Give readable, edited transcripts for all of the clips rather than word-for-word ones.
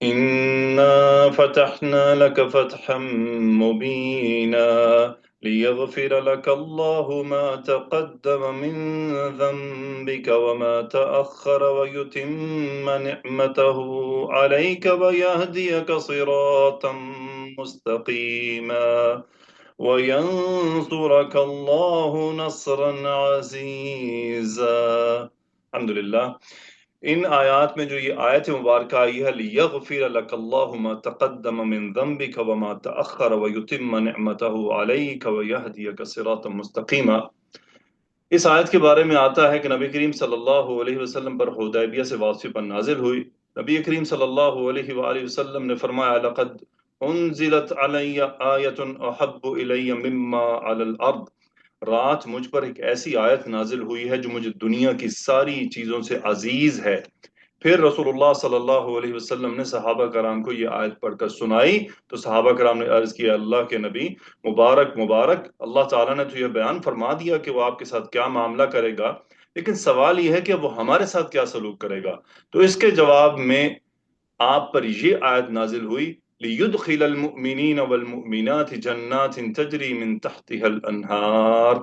إنا فتحنا لك فتحا مبينا ليغفر لك الله ما تقدم من ذنبك وما تأخر ويتم نعمته عليك ويهديك صراطا مستقيما وينصرك الله نصرا عزيزا. الحمد لله. ان آیات میں جو یہ آیت مبارکہ آئی ہے لِيَغْفِرَ لَكَ اللَّهُ مَا تَقَدَّمَ مِن ذَنبِكَ وَمَا تَأَخَّرَ وَيُتِمَّ نِعْمَتَهُ عَلَيْكَ وَيَهْدِيَكَ صِرَاطًا مُسْتَقِيمًا۔ اس آیت کے بارے میں آتا ہے کہ نبی کریم صلی اللہ علیہ وسلم پر حدیبیہ سے واپسی پر نازل ہوئی۔ نبی کریم صلی اللہ علیہ وآلہ وسلم نے فرمایا لقد انزلت علی آیت احب الی مما علی الارض، رات مجھ پر ایک ایسی آیت نازل ہوئی ہے جو مجھے دنیا کی ساری چیزوں سے عزیز ہے۔ پھر رسول اللہ صلی اللہ علیہ وسلم نے صحابہ کرام کو یہ آیت پڑھ کر سنائی تو صحابہ کرام نے عرض کیا اللہ کے نبی مبارک مبارک، اللہ تعالیٰ نے تو یہ بیان فرما دیا کہ وہ آپ کے ساتھ کیا معاملہ کرے گا، لیکن سوال یہ ہے کہ وہ ہمارے ساتھ کیا سلوک کرے گا۔ تو اس کے جواب میں آپ پر یہ آیت نازل ہوئی لِيُدْخِلَ الْمُؤْمِنِينَ وَالْمُؤْمِنَاتِ جَنَّاتٍ تَجْرِي مِن تَحْتِهَا الْأَنْهَارُ،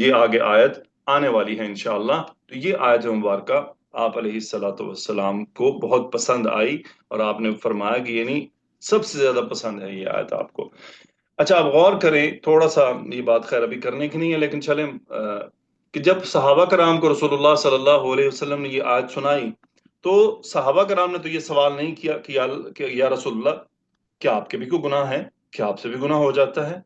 یہ آگے آیت آنے والی ہے انشاءاللہ۔ تو یہ آیت مبارکہ آپ علیہ الصلوۃ والسلام کو بہت پسند آئی اور آپ نے فرمایا کہ یعنی سب سے زیادہ پسند ہے یہ آیت آپ کو۔ اچھا آپ غور کریں تھوڑا سا، یہ بات خیر ابھی کرنے کی نہیں ہے لیکن چلیں کہ جب صحابہ کرام کو رسول اللہ صلی اللہ علیہ وسلم نے یہ آیت سنائی تو صحابہ کرام نے تو یہ سوال نہیں کیا کہ یا رسول اللہ کیا آپ کے بھی کوئی گناہ ہے، کیا آپ سے بھی گناہ ہو جاتا ہے،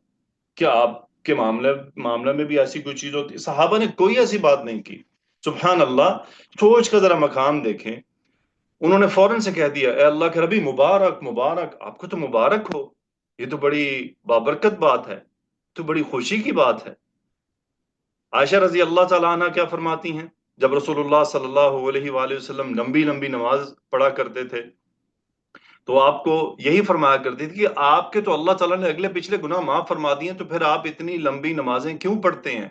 کیا آپ کے معاملہ میں بھی ایسی کوئی چیز ہوتی ہے؟ صحابہ نے کوئی ایسی بات نہیں کی۔ سبحان اللہ، سوچ کا ذرا مقام دیکھیں، انہوں نے فوراً سے کہہ دیا اے اللہ کے ربی مبارک مبارک، آپ کو تو مبارک ہو، یہ تو بڑی بابرکت بات ہے، تو بڑی خوشی کی بات ہے۔ عائشہ رضی اللہ تعالیٰ عنہ کیا فرماتی ہیں جب رسول اللہ صلی اللہ علیہ وآلہ وسلم لمبی لمبی نماز پڑھا کرتے تھے تو آپ کو یہی فرمایا کرتی تھی کہ آپ کے تو اللہ تعالیٰ نے اگلے پچھلے گناہ معاف فرما دیے، تو پھر آپ اتنی لمبی نمازیں کیوں پڑھتے ہیں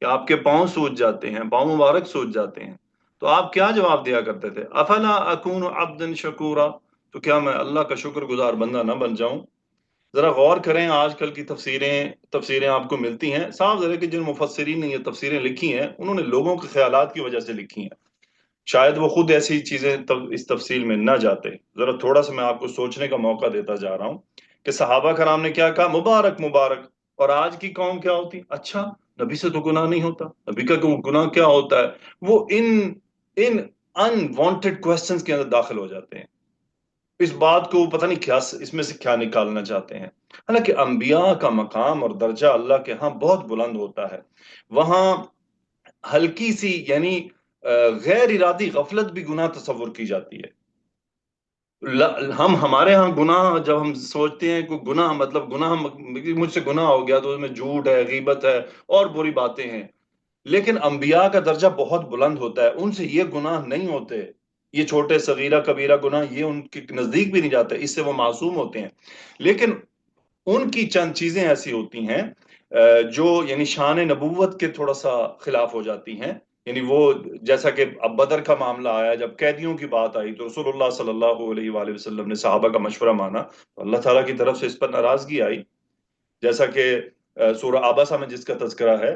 کہ آپ کے پاؤں سوج جاتے ہیں، پاؤں مبارک سوج جاتے ہیں؟ تو آپ کیا جواب دیا کرتے تھے؟ افلا اکون عبدا شکورا، تو کیا میں اللہ کا شکر گزار بندہ نہ بن جاؤں؟ ذرا غور کریں، آج کل کی تفسیریں آپ کو ملتی ہیں، صاف ذرا کہ جن مفسرین نے یہ تفسیریں لکھی ہیں انہوں نے لوگوں کے خیالات کی وجہ سے لکھی ہیں، شاید وہ خود ایسی چیزیں اس تفصیل میں نہ جاتے۔ ذرا تھوڑا سا میں آپ کو سوچنے کا موقع دیتا جا رہا ہوں کہ صحابہ کرام نے کیا کہا مبارک مبارک، اور آج کی قوم کیا ہوتی؟ اچھا نبی سے تو گناہ نہیں ہوتا، نبی کا گناہ کیا ہوتا ہے؟ وہ ان انوانٹیڈ کوسچنز کے اندر داخل ہو جاتے ہیں، اس بات کو پتہ نہیں کیا اس میں سے کیا نکالنا چاہتے ہیں۔ حالانکہ انبیاء کا مقام اور درجہ اللہ کے ہاں بہت بلند ہوتا ہے، وہاں ہلکی سی یعنی غیر ارادی غفلت بھی گناہ تصور کی جاتی ہے۔ ہمارے ہاں گناہ جب ہم سوچتے ہیں کہ گناہ مطلب گناہ مجھ سے گناہ ہو گیا تو اس میں جھوٹ ہے، غیبت ہے اور بری باتیں ہیں، لیکن انبیاء کا درجہ بہت بلند ہوتا ہے، ان سے یہ گناہ نہیں ہوتے، یہ چھوٹے صغیرہ کبیرہ گناہ یہ ان کے نزدیک بھی نہیں جاتے، اس سے وہ معصوم ہوتے ہیں۔ لیکن ان کی چند چیزیں ایسی ہوتی ہیں جو یعنی شان نبوت کے تھوڑا سا خلاف ہو جاتی ہیں، یعنی وہ جیسا کہ اب بدر کا معاملہ آیا، جب قیدیوں کی بات آئی تو رسول اللہ صلی اللہ علیہ وآلہ وسلم نے صحابہ کا مشورہ مانا تو اللہ تعالیٰ کی طرف سے اس پر ناراضگی آئی، جیسا کہ سورہ آبسہ میں جس کا تذکرہ ہے،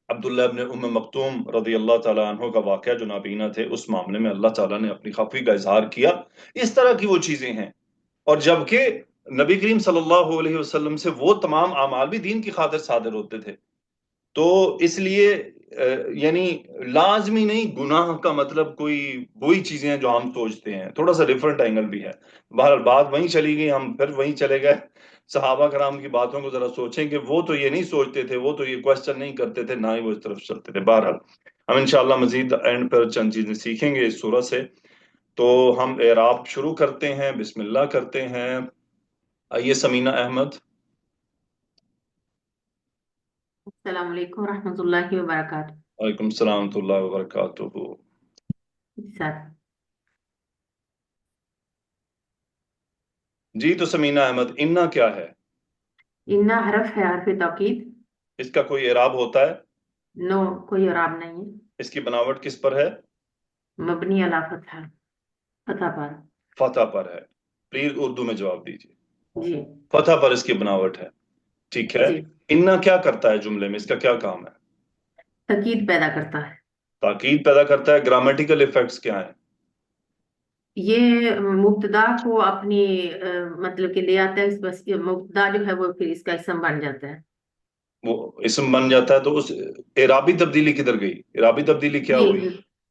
عبداللہ ابن ام مکتوم رضی اللہ تعالیٰ عنہ کا واقعہ جو نابینا تھے، اس معاملے میں اللہ تعالیٰ نے اپنی خفی کا اظہار کیا۔ اس طرح کی وہ چیزیں ہیں، اور جبکہ نبی کریم صلی اللہ علیہ وسلم سے وہ تمام اعمال بھی دین کی خاطر صادر ہوتے تھے، تو اس لیے یعنی لازمی نہیں گناہ کا مطلب کوئی وہی چیزیں ہیں جو ہم سوچتے ہیں، تھوڑا سا ڈیفرنٹ اینگل بھی ہے۔ بہرحال بات وہیں چلی گئی، ہم پھر وہیں چلے گئے۔ صحابہ کرام کی باتوں کو ذرا سوچیں کہ وہ تو یہ نہیں سوچتے تھے، وہ تو یہ کوشچن نہیں کرتے تھے، نہ ہی وہ اس طرف چلتے تھے۔ بہرحال ہم انشاءاللہ مزید اینڈ پر چند چیزیں سیکھیں گے اس سورہ سے، تو ہم اعراب شروع کرتے ہیں، بسم اللہ کرتے ہیں۔ آئیے سمینہ احمد۔ السلام علیکم ورحمۃ اللہ وبرکاتہ۔ وعلیکم السلام ورحمۃ اللہ وبرکاتہ۔ سر جی تو سمینہ احمد، انا کیا ہے؟ انا حرف ہے، حرف توکید۔ اس کا کوئی اعراب ہوتا ہے؟ نو، کوئی اعراب نہیں ہے۔ اس کی بناوٹ کس پر ہے؟ مبنی علی فتح، فتح پر۔ فتح پر ہے، پلیز اردو میں جواب دیجیے۔ جی فتح پر اس کی بناوٹ ہے، ٹھیک ہے۔ جی، انا کیا کرتا ہے جملے میں، اس کا کیا کام ہے؟ تاکید پیدا کرتا ہے۔ تاکید پیدا کرتا ہے۔ گرامیٹیکل ایفیکٹس کیا ہیں؟ یہ مبتدا کو اپنی مطلب کہ لے آتا ہے، بس مبتدا جو ہے وہ پھر اس کا اسم بن جاتا ہے۔ وہ اسم بن جاتا ہے، تو اس اعرابی تبدیلی کدھر گئی؟ اعرابی تبدیلی کیا جی ہوئی؟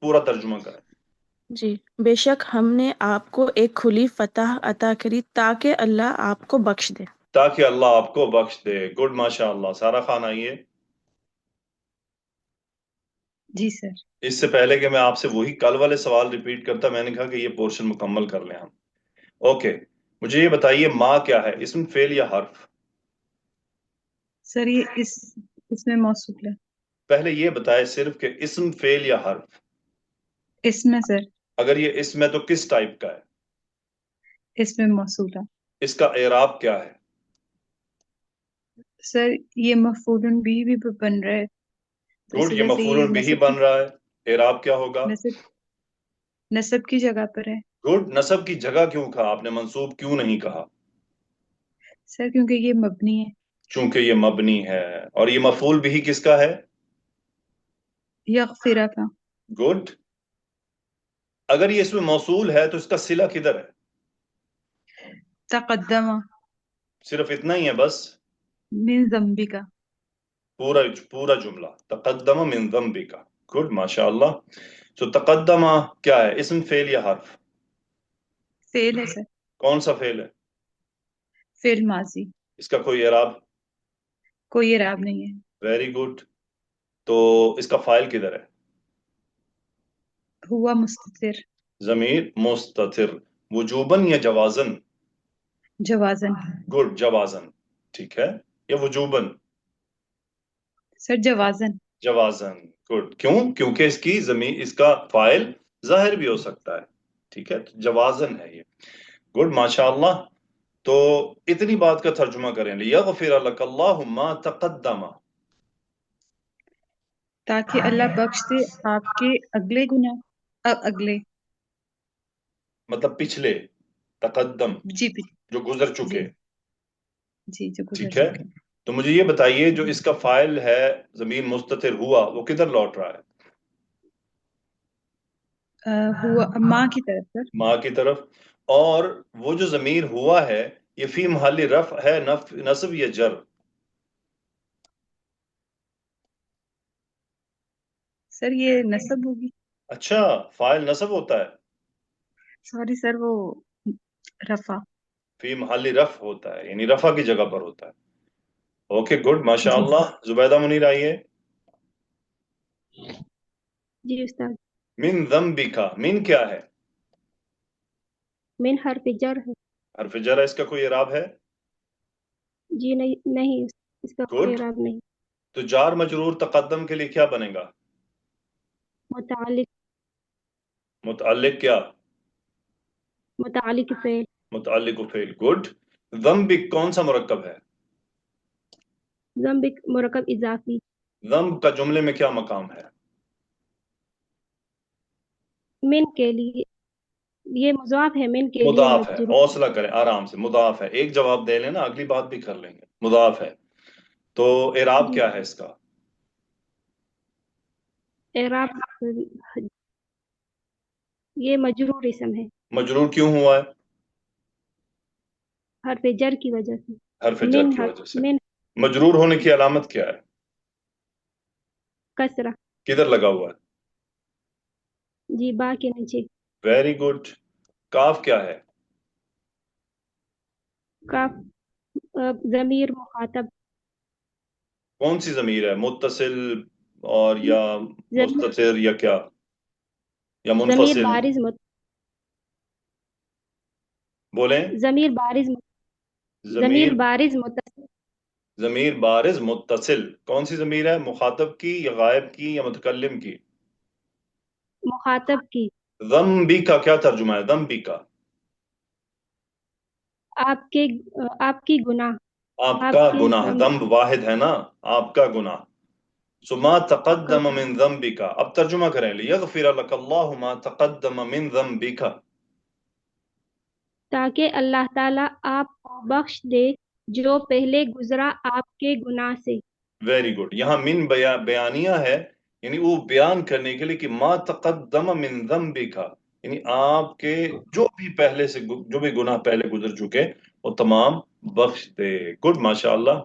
پورا ترجمہ کریں۔ جی، بے شک ہم نے آپ کو ایک کھلی فتح عطا کری تاکہ اللہ آپ کو بخش دے۔ تاکہ اللہ آپ کو بخش دے۔ گڈ، ماشاء اللہ۔ سارا خان آئیے۔ جی سر۔ اس سے پہلے کہ میں آپ سے وہی کل والے سوال ریپیٹ کرتا، میں نے کہا کہ یہ پورشن مکمل کر لیں ہم۔ اوکے، مجھے یہ بتائیے ما کیا ہے، اسم، فعل یا حرف؟ سر یہ اس میں موصول ہے۔ پہلے یہ بتائے صرف کہ اسم، فعل یا حرف؟ اس میں سر۔ اگر یہ اسم ہے تو کس ٹائپ کا ہے؟ اس میں موصول ہے۔ اس کا اعراب کیا ہے؟ سر یہ مفعول بھی بن رہا ہے، تو اس گڈ، یہ وجہ سے مفعول یہ بھی بن رہا ہے، اعراب کیا ہوگا؟ نصب کی جگہ پر ہے۔ گڈ، نصب کی جگہ کیوں کہا آپ نے، منصوب کیوں نہیں کہا؟ سر کیونکہ یہ مبنی ہے۔ چونکہ یہ مبنی ہے۔ اور یہ مفعول بھی کس کا ہے؟ یغفر کا۔ گڈ، اگر یہ اس میں موصول ہے تو اس کا صلہ کدھر ہے؟ تقدم صرف اتنا ہی ہے بس؟ من ذنبی کا۔ پورا جملہ تقدم من ذنبک۔ گڈ، ماشاء اللہ۔ تو تقدم کیا ہے، اسم، فعل یا حرف؟ فعل ہے سر۔ کون سا فعل ہے؟ فعل ماضی۔ اس کا کوئی اعراب؟ کوئی اعراب نہیں ہے۔ Very good. تو اس کا فاعل کدھر ہے؟ ہوا مستتر۔ ضمیر مستتر، وجوباً یا جوازاً؟ جوازن۔ گڈ، جوازاً، ٹھیک ہے، یا وجوباً؟ سر جوازن۔ جوازاً، گڈ۔ کیوں؟ کیونکہ اس کی ضمیر، اس کا فاعل ظاہر بھی ہو سکتا ہے، ٹھیک ہے، تو جوازاً ہے یہ۔ گڈ، ماشاء اللہ۔ تو اتنی بات کا ترجمہ کریں، لیغفر لک اللہ ما تقدم، تاکہ اللہ بخش دے آپ کے اگلے گناہ، اگلے مطلب پچھلے، تقدم جی جو گزر چکے، جی جو گزر ٹھیک ہے۔ چکے۔ تو مجھے یہ بتائیے جو اس کا فاعل ہے ضمیر مستتر ہوا، وہ کدھر لوٹ رہا ہے؟ ہوا ماں کی طرف سر۔ ماں کی طرف۔ اور وہ جو ضمیر ہوا ہے یہ فی محل رفع ہے، نصب یا جر؟ سر یہ نصب ہوگی۔ اچھا، فاعل نصب ہوتا ہے؟ سوری سر، وہ رفع۔ فی محل رفع ہوتا ہے، یعنی رفع کی جگہ پر ہوتا ہے۔ اوکے، گڈ، ماشاء جی اللہ۔ زبیدہ منیر آئیے۔ جی استاد۔ من ذنبک، من کیا ہے؟ من حرف جر ہے۔ حرف جر ہے، اس کا کوئی اعراب ہے؟ جی نہیں اس کا کوئی گڈ، اعراب نہیں۔ تو جار مجرور تقدم کے لیے کیا بنے گا؟ متعلق متعلق کیا؟ متعلق فعل۔ متعلق فعل، گڈ۔ ذنبک کون سا مرکب ہے؟ ضمب مرکب اضافی۔ ذنب کا جملے میں کیا مقام ہے؟ من کے لیے یہ مضاف ہے، من کے لیے مضاف ہے، مجرور۔ حوصلہ کریں، آرام سے، مضاف ہے۔ ایک جواب دے لینا، اگلی بات بھی کر لیں گے۔ مضاف ہے، تو اعراب جی کیا ہے اس کا؟ اعراب یہ مجرور اسم ہے، مجرور کیوں ہوا ہے؟ حرف جر کی وجہ سے۔ حرف جر من کی وجہ سے۔ من مجرور ہونے کی علامت کیا ہے؟ کسرہ۔ کدھر لگا ہوا ہے؟ جی با کے نیچے۔ Very good. کاف کیا ہے؟ کاف ضمیر مخاطب۔ کون سی ضمیر ہے، متصل اور یا ضمیر مستتر یا کیا، یا ضمیر منفصل؟ بارز بولیں۔ ضمیر بارز ضمیر بارز متصل۔ ضمیر بارز متصل، کون سی ضمیر ہے، مخاطب کی یا غائب کی یا متکلم کی؟ مخاطب کی۔ ذنبی کا کیا ترجمہ ہے، ذنبی کا؟ آپ کی گناہ۔ آپ آپ کا کے گناہ، ذنب واحد ہے نا، آپ کا گناہ۔ ما تقدم من ذنبک، اب ترجمہ کریں، لیغفر لک اللہ ما تقدم من ذنبک، تاکہ اللہ تعالیٰ آپ کو بخش دے جو پہلے گزرا آپ کے گناہ سے۔ Very good. یہاں من بیانیہ ہے، یعنی وہ بیان کرنے کے لیے کہ ما تقدم من ذنبک، یعنی آپ کے جو بھی پہلے سے جو بھی گناہ پہلے گزر چکے وہ تمام بخش دے۔ گڈ، ماشاء اللہ۔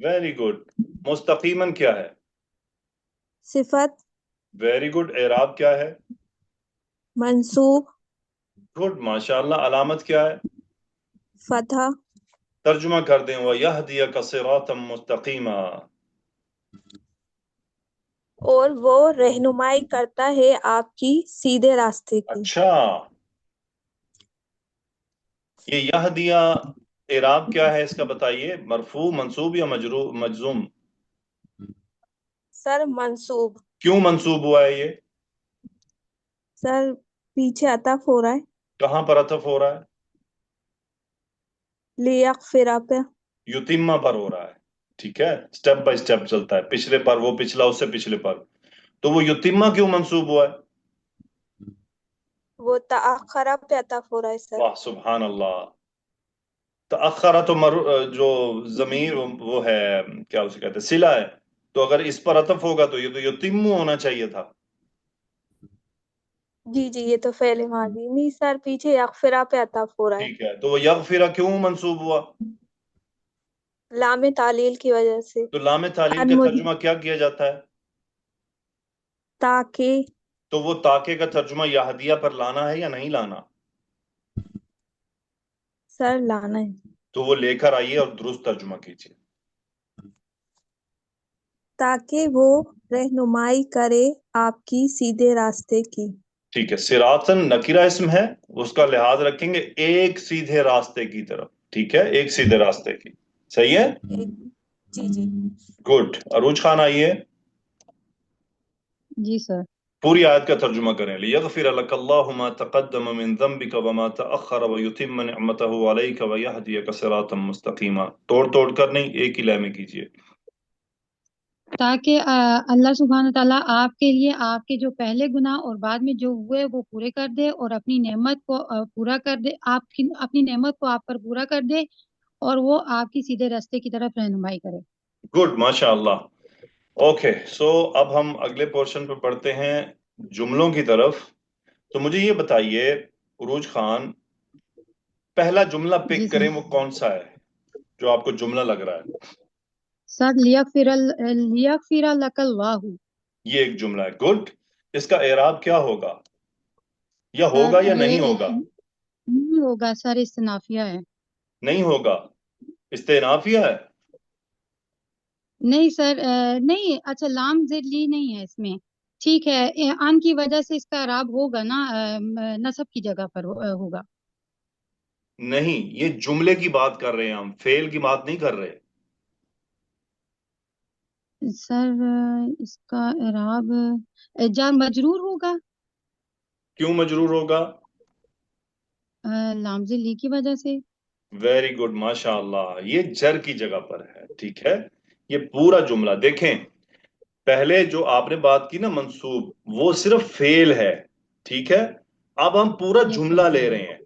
Very good. مستقیمن کیا ہے؟ صفت. Very good. اعراب کیا ہے؟ منصوب. گڈ ماشاءاللہ. علامت کیا ہے؟ فتح. ترجمہ کر دیں. وَيَهْدِيَكَ صِرَاطًا مُسْتَقِيمًا. اور وہ رہنمائی کرتا ہے آپ کی سیدھے راستے کی. اچھا، یہ یہدیہ اعراب کیا ہے اس کا بتائیے؟ مرفوع، منصوب یا مجزوم؟ سر منصوب. کیوں منصوب ہوا ہے یہ؟ سر پیچھے عطف ہو رہا ہے. کہاں پر عطف ہو رہا ہے؟ لیغفر پہ. یتیمہ پر ہو رہا ہے. ٹھیک ہے، سٹیپ بائی سٹیپ چلتا ہے، پچھلے پر وہ پچھلا اس سے پچھلے پر. تو وہ یتیمہ کیوں منصوب ہوا ہے؟ وہ تأخرہ پہ عطف ہو رہا ہے سر. واہ سبحان اللہ. تأخرہ تو جو ضمیر وہ ہے کیا اسے کہتے ہیں، صلہ ہے. تو اگر اس پر عطف ہوگا تو یہ تو یتیمو ہونا چاہیے تھا. جی جی یہ تو فعل ماضی. نہیں سر پیچھے یغفرہ پہ عطف ہو رہا ہے. ٹھیک ہے، تو وہ یغفرہ کیوں منصوب ہوا؟ لام تعلیل کی وجہ سے. تو لام تعلیل کا ترجمہ کیا کیا جاتا ہے؟ تاکہ. تو وہ تاکہ کا ترجمہ یہدیہ پر لانا ہے یا نہیں لانا؟ سر لانا ہے. تو وہ لے کر آئیے اور درست ترجمہ کیجیے. تاکہ وہ رہنمائی کرے آپ کی سیدھے راستے کی. ٹھیک ہے. صراطن نکرہ اسم ہے، اس کا لحاظ رکھیں گے ایک سیدھے راستے کی طرف. ٹھیک ہے، ایک سیدھے راستے کی. صحیح ہے. جی جی گڈ. عروج خان آئیے. جی سر. پوری آیت کا ترجمہ کریں. لیغفر لک اللہ ما تقدم من ذنبک وما تأخر ویتم نعمتہ علیک ویہدیک صراطا مستقیما. توڑ توڑ کر نہیں، ایک ہی لے میں کیجیے. تاکہ اللہ سبحانہ تعالیٰ آپ کے لیے آپ کے جو پہلے گناہ اور بعد میں جو ہوئے وہ پورے کر دے، اور اپنی نعمت کو پورا کر دے، اپنی نعمت کو آپ پر پورا کر دے، اور وہ آپ کی سیدھے راستے کی طرف رہنمائی کرے. گڈ ماشاء اللہ. اوکے، سو اب ہم اگلے پورشن پہ پڑھتے ہیں، جملوں کی طرف. تو مجھے یہ بتائیے عروج خان، پہلا جملہ جی پک سر. کریں، وہ کون سا ہے جو آپ کو جملہ لگ رہا ہے؟ سر لیغفر لک اللہ. یہ ایک جملہ ہے. گڈ. اس کا اعراب کیا ہوگا؟ یا سر ہوگا یا یہ نہیں ہوگا؟ نہیں ہوگا سر، استنافیہ ہے. نہیں ہوگا، استئنافیہ ہے. نہیں سر نہیں. اچھا لام زد لی نہیں ہے اس میں. ٹھیک ہے، ان کی وجہ سے اس کا اعراب ہوگا نا، نصب کی جگہ پر ہوگا. نہیں، یہ جملے کی بات کر رہے ہیں ہم، فعل کی بات نہیں کر رہے. سر اس کا اعراب جار مجرور ہوگا. کیوں مجرور ہوگا؟ لام زد لی کی وجہ سے. ویری گڈ ماشاء اللہ. یہ جر کی جگہ پر ہے. ٹھیک ہے، یہ پورا جملہ دیکھیں. پہلے جو آپ نے بات کی نا منصوب، وہ صرف فعل ہے. ٹھیک ہے، اب ہم پورا جملہ لے رہے ہیں.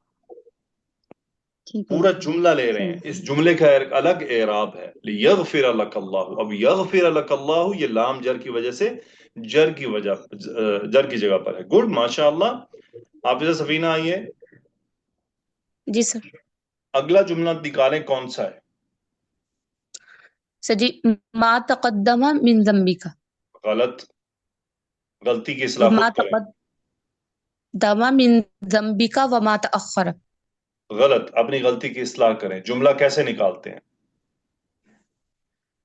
پورا جملہ لے رہے ہیں. اس جملے کا ایک الگ اعراب ہے. لیغفر لک اللہ. اب یغفر لک اللہ، یہ لام جر کی وجہ سے جر کی جگہ پر ہے. گڈ ماشاء اللہ. حافظہ سفینہ آئیے. جی سر. اگلا جملہ نکالیں، کون سا ہے؟ سر جی، ما تقدم من ذنبک. غلط. غلطی کی اصلاح ما خود کریں. تقدم من ذنبک وما تأخر. غلط. اپنی غلطی کی اصلاح کریں. جملہ کیسے نکالتے ہیں؟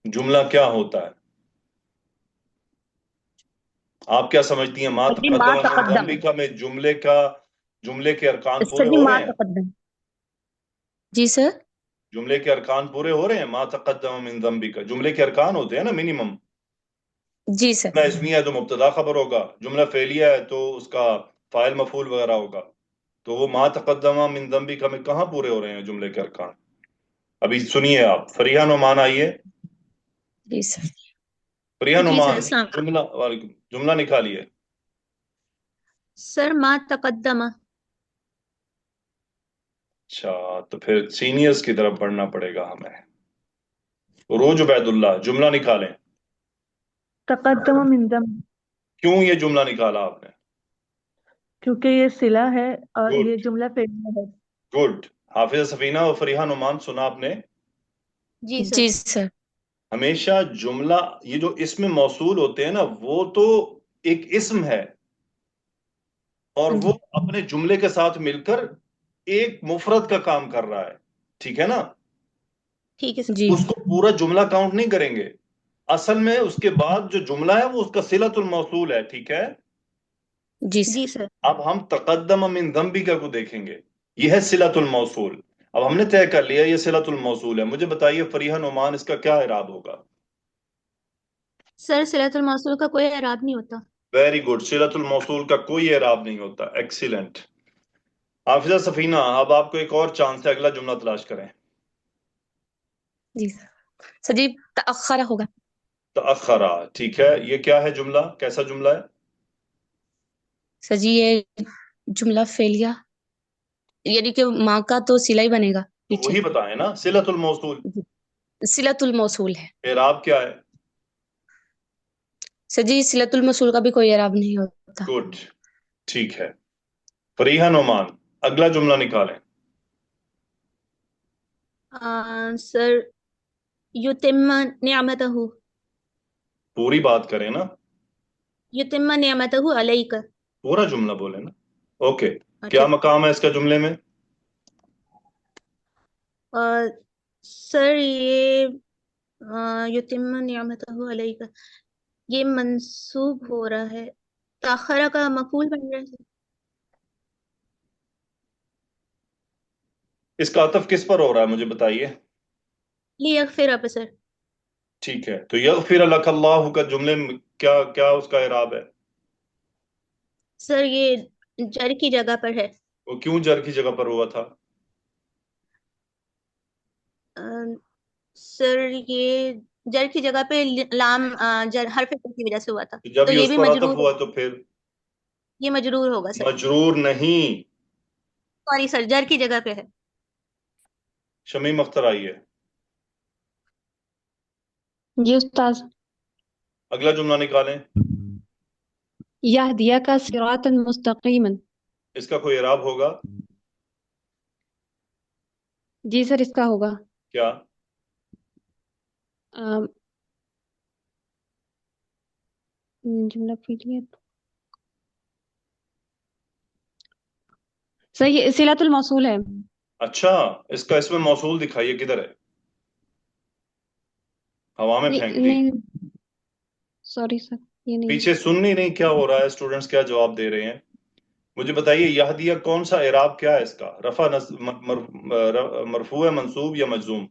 جملہ کیا ہوتا ہے؟ آپ کیا سمجھتی ہیں؟ ما تقدم من ذنبک میں جملے کے ارکان پورے ہو رہے ہیں؟ جی سر. جملے کے ارکان پورے ہو رہے ہیں. ما تقدم من ذنبک جملے کے ارکان ہوتے ہیں نا منیمم. جی سر. جملہ اسمیہ ہے تو مبتدا خبر ہوگا، جملہ فعلیہ ہے تو اس کا فاعل مفعول وغیرہ ہوگا. تو وہ ما تقدم من ذنبک میں کہاں پورے ہو رہے ہیں جملے کے ارکان؟ ابھی سنیے آپ. فریحہ نعمان آئیے. جی سر. فریحہ جی نعمان، سر. جملہ نکالیے. سر ما تقدم. اچھا، تو پھر سینئرز کی طرف بڑھنا پڑے گا ہمیں. عروج عبید اللہ، جملہ نکالیں. تقدم من ذنب. کیوں یہ جملہ نکالا آپ نے؟ کیونکہ یہ صلہ ہے اور Good. یہ جملہ فعلیہ ہے. گڈ. حافظ سفینہ اور فریحہ نعمان، سنا آپ نے؟ جی سر. ہمیشہ جملہ یہ جو اسم موصول ہوتے ہیں نا وہ تو ایک اسم ہے اور وہ اپنے جملے کے ساتھ مل کر ایک مفرد کا کام کر رہا ہے، ٹھیک ہے نا؟ ٹھیک ہے سر جی اس کو پورا جملہ کاؤنٹ نہیں کریں گے، اصل میں اس کے بعد جو جملہ ہے وہ اس کا صلۃ الموصول ہے، ٹھیک ہے؟ جی جی سر سر اب ہم تقدم من ذنبک کو دیکھیں گے، یہ ہے صلۃ الموصول۔ اب ہم نے طے کر لیا یہ صلۃ الموصول ہے، مجھے بتائیے فریحہ نعمان اس کا کیا اعراب ہوگا؟ سر صلۃ الموصول کا کوئی اعراب نہیں ہوتا۔ ویری گڈ، صلۃ الموصول کا کوئی اعراب نہیں ہوتا، ایکسیلنٹ۔ حافظہ سفینہ، اب آپ کو ایک اور چانس ہے، اگلا جملہ تلاش کریں۔ جی سر جی تأخر ہوگا۔ تأخرا، ٹھیک ہے، یہ کیا ہے جملہ، کیسا جملہ ہے؟ سر جی یہ جملہ فعلیہ یعنی کہ ماں کا تو صلہ ہی بنے گا پیچھے، وہی بتائیں نا، صلۃ الموصول، صلۃ الموصول ہے۔ اعراب کیا ہے؟ سر جی صلۃ الموصول کا بھی کوئی اعراب نہیں ہوتا۔ گڈ، ٹھیک ہے۔ فریحہ نعمان، اگلا جملہ نکالیں۔ سر یتم نعمتہ، پوری بات کریں نا، یتم نعمتہ علیک۔ پورا جملہ بولیں نا۔ اوکے، کیا مقام ہے اس کا جملے میں؟ سر یہ یتم نعمتہ علیک یہ منصوب ہو رہا ہے، تاخرہ کا مفعول بن رہا ہے۔ اس کا عطف کس پر ہو رہا ہے مجھے بتائیے؟ لیغفر پہ سر۔ ٹھیک ہے، تو یغفر لک اللہ کا جملے میں کیا اس کا اعراب ہے؟ سر یہ جر کی جگہ پر ہے۔ وہ کیوں جر کی جگہ پر ہوا تھا؟ سر یہ جر کی جگہ پہ لام جر حرف جر کی وجہ سے ہوا تھا، جب تو یہ یہ اس بھی پر عطف مجرور، ہوا تو پھر یہ مجرور ہوگا سر۔ مجرور نہیں، سوری سر، جر کی جگہ پہ ہے۔ شمیم اختر آئیے، جی استاذ۔ اگلا جملہ نکالیں۔ یہدیک صراطا مستقیما، اس کا کوئی اعراب ہوگا؟ جی سر اس کا ہوگا۔ کیا؟ جملہ فعلیہ سر یہ صلۃ الموصول ہے۔ اچھا، اس کا اس میں موصول دکھائیے، کدھر ہے؟ ہوا میں پھینک دی؟ نہیں سوری سر یہ نہیں۔ پیچھے سن نہیں کیا ہو رہا ہے، اسٹوڈنٹس کیا جواب دے رہے ہیں؟ مجھے بتائیے یہدیہ کون سا اعراب کیا ہے اس کا؟ رفع مرفوع ہے، منصوب یا مجزوم؟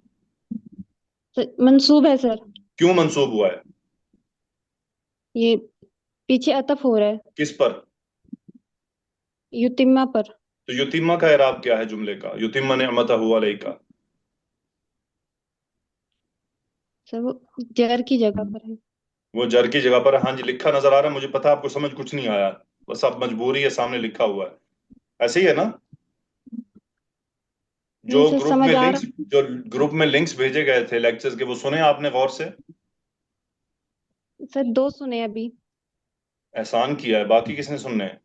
منصوب ہے سر۔ کیوں منصوب ہوا ہے؟ یہ پیچھے عطف ہو رہا ہے کس پر؟ یتیمہ پر۔ تو یتیمہ کا اعراب کیا ہے جملے کا؟ یتیم نعمتہ علیک کا سر وہ جر کی جگہ پر ہے۔ وہ جر کی جگہ پر ہے، ہاں جی لکھا نظر آ رہا ہے مجھے، پتا آپ کو سمجھ کچھ نہیں آیا، بس اب مجبوری ہے، سامنے لکھا ہوا ہے، ایسے ہی ہے نا؟ جو نہیں سر سمجھ آ رہا۔ گروپ میں لنکس بھیجے گئے تھے لیکچرز کے، وہ سنے آپ نے غور سے؟ سر 2 سنے ابھی۔ احسان کیا ہے، باقی کس نے سننے ہیں؟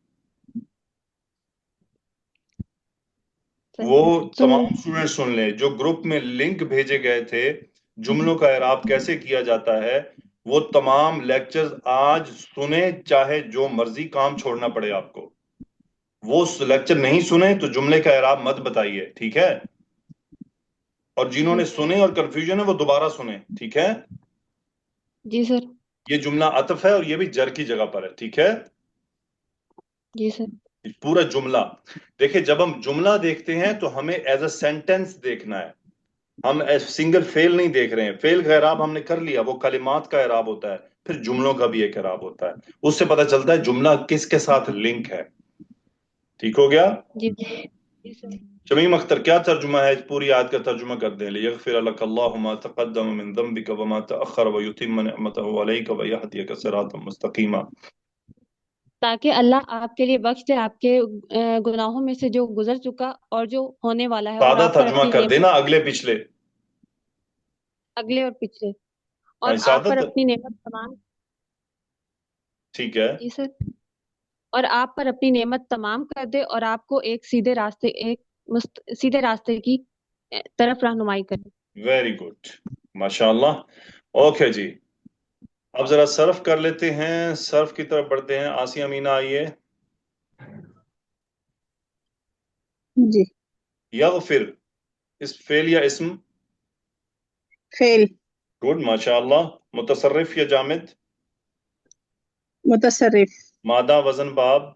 وہ تمام اسٹوڈنٹ سن لیں، جو گروپ میں لنک بھیجے گئے تھے جملوں کا اعراب کیسے کیا جاتا ہے، وہ تمام لیکچرز آج سنیں، چاہے جو مرضی کام چھوڑنا پڑے آپ کو۔ وہ لیکچر نہیں سنے تو جملے کا اعراب مت بتائیے، ٹھیک ہے؟ اور جنہوں نے سنے اور کنفیوژن ہے وہ دوبارہ سنیں، ٹھیک ہے؟ جی سر۔ یہ جملہ عطف ہے اور یہ بھی جر کی جگہ پر ہے، ٹھیک ہے؟ جی سر۔ پورا جملہ دیکھیں، جب ہم جملہ دیکھتے ہیں تو ہمیں ایز اے سینٹنس دیکھنا ہے، ہم سنگل فعل نہیں دیکھ رہے ہیں۔ فعل کا اعراب ہم نے کر لیا، وہ کلمات کا اعراب ہوتا ہے، پھر جملوں کا بھی ایک اعراب ہوتا ہے، اس سے پتہ چلتا ہے جملہ کس کے ساتھ لنک ہے، ٹھیک ہو گیا؟ جی شمیم اختر کیا ترجمہ ہے؟ پوری آیت کا ترجمہ کر دیں۔ لیغفر لک اللہ ما تقدم من ذنبک وما تأخر ویتم نعمتہ علیک ویہدیک صراطا مستقیما، تاکہ اللہ آپ کے لیے بخش دے آپ کے گناہوں میں سے جو گزر چکا اور جو ہونے والا ہے، اور سادہ آپ پر ترجمہ اپنی کر دینا، اگلے پچھلے اگلے اور پچھلے، اور آپ سادہ پر اپنی نعمت تمام۔ ٹھیک ہے، جی سر۔ اور آپ پر اپنی نعمت تمام کر دے اور آپ کو ایک سیدھے راستے کی طرف رہنمائی کرے۔ ویری گڈ، ماشاء اللہ۔ اوکے جی، اب ذرا صرف کر لیتے ہیں، صرف کی طرف بڑھتے ہیں. آسیہ امینا آئیے. جی یغفر اس فعل یا اسم؟ فعل. گڈ ماشاء اللہ. متصرف یا جامد؟ متصرف. مادہ وزن باب؟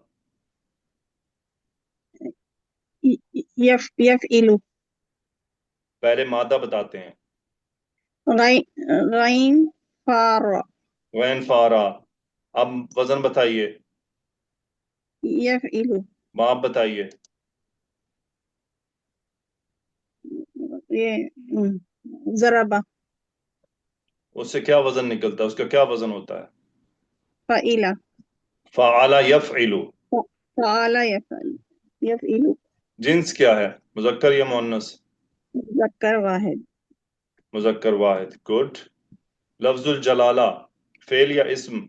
یفعل. پہلے مادہ بتاتے ہیں. غین فار. وین فارا. اب وزن بتائیے. یفعل. باب بتائیے. یہ ضربہ. اس سے کیا وزن نکلتا ہے؟ اس کا کیا وزن ہوتا ہے؟ فعیلا. فعل یفعل. فعل یفعل. یفعل. جنس کیا ہے؟ مذکر یا مؤنث؟ مذکر واحد. مذکر واحد. گڈ. لفظ الجلالہ فعل یا اسم؟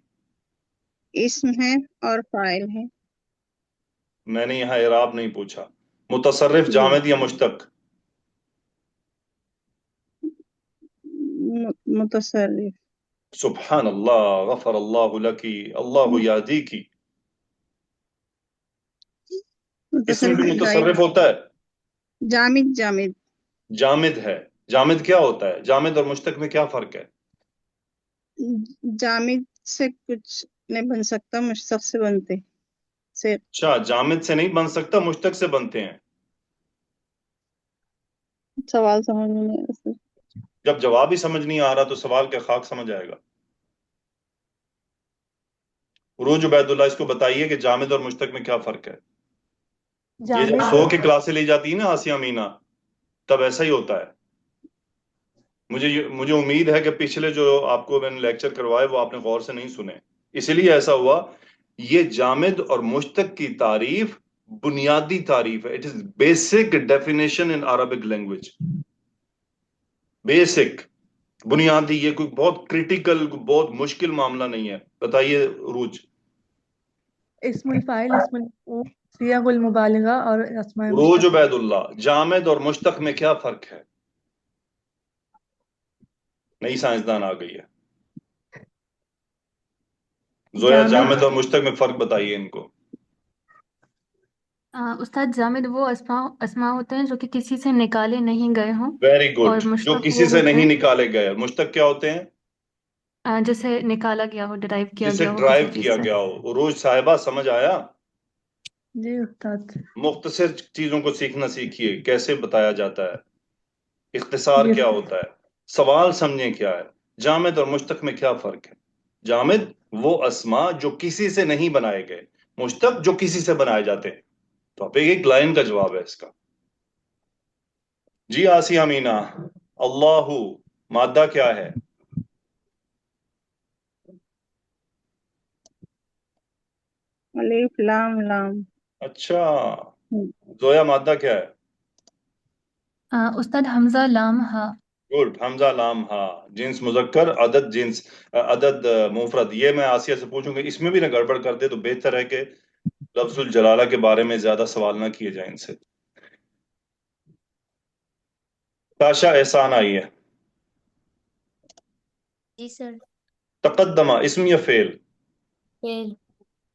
اسم ہے اور فاعل ہے. میں نے یہاں اعراب نہیں پوچھا. متصرف جامد یا مشتق؟ متصرف. سبحان اللہ، غفر اللہ لکی، اللہ یہدیکی. اسم بھی متصرف ہوتا ہے؟ جامد. جامد. جامد ہے. جامد کیا ہوتا ہے؟ جامد اور مشتق میں کیا فرق ہے؟ جامد سے کچھ نہیں بن سکتا، مشتق سے بنتے سے. اچھا، جامد سے نہیں بن سکتا، مشتق سے بنتے ہیں. سوال سمجھ میں نہیں آ رہا. جب جواب ہی سمجھ نہیں آ رہا تو سوال کے خاک سمجھ آئے گا. عروج عبید اللہ، اس کو بتائیے کہ جامد اور مشتق میں کیا فرق ہے. یہ جب 100 کی کلاسیں لی جاتی ہیں نا آسیہ امینا، تب ایسا ہی ہوتا ہے. مجھے امید ہے کہ پچھلے جو آپ کو میں نے لیکچر کروائے وہ آپ نے غور سے نہیں سنے، اسی لیے ایسا ہوا. یہ جامد اور مشتق کی تعریف بنیادی تعریف ہے. It is basic definition in Arabic language. Basic, بنیادی. یہ کوئی بہت کریٹیکل، بہت مشکل معاملہ نہیں ہے. بتائیے عروج. اسم الفاعل، اسم المفعول، صیغ المبالغہ اور اسماء عروج مشتقہ. عبید اللہ، جامد اور مشتق میں کیا فرق ہے؟ نئی سائنسدان آ گئی ہے. زویا، جامد اور مشتق میں فرق بتائیے ان کو. استاد جامد وہ اسما ہوتے ہیں جو کہ کسی سے نکالے نہیں گئے ہوں. ویری اور گڈ. جو مشتق کسی وہ سے ہوتے نہیں ہیں نکالے گئے. مشتق کیا ہوتے ہیں؟ جسے نکالا گیا ہو، ڈرائیو کیا جسے گیا ہو ڈرائیو کسی چیز کیا سے. گیا ہو. عروج صاحبہ سمجھ آیا؟ جی استاد. مختصر چیزوں کو سیکھنا سیکھیے، کیسے بتایا جاتا ہے، اختصار جی کیا ہوتا ہے، سوال سمجھیں کیا ہے. جامد اور مشتق میں کیا فرق ہے؟ جامد وہ اسما جو کسی سے نہیں بنائے گئے، مشتق جو کسی سے بنائے جاتے ہیں. تو آپ ایک لائن کا جواب ہے اس کا. جی آسیہ امینا، اللہ مادہ کیا ہے؟ الف لام لام. اچھا، زویا مادہ کیا ہے؟ استاد حمزہ لام ہا. گڈ. حمزہ لام ہا. جنس مذکر، عدد جنس، عدد مفرد. یہ میں آسیہ سے پوچھوں گا، اس میں بھی نہ گڑبڑ کر دے تو بہتر ہے کہ لفظ الجلالہ کے بارے میں زیادہ سوال نہ کیے جائیں ان سے. تاشا احسان آئی ہے. جی سر. تقدمہ اسم یا فعل؟ فعل.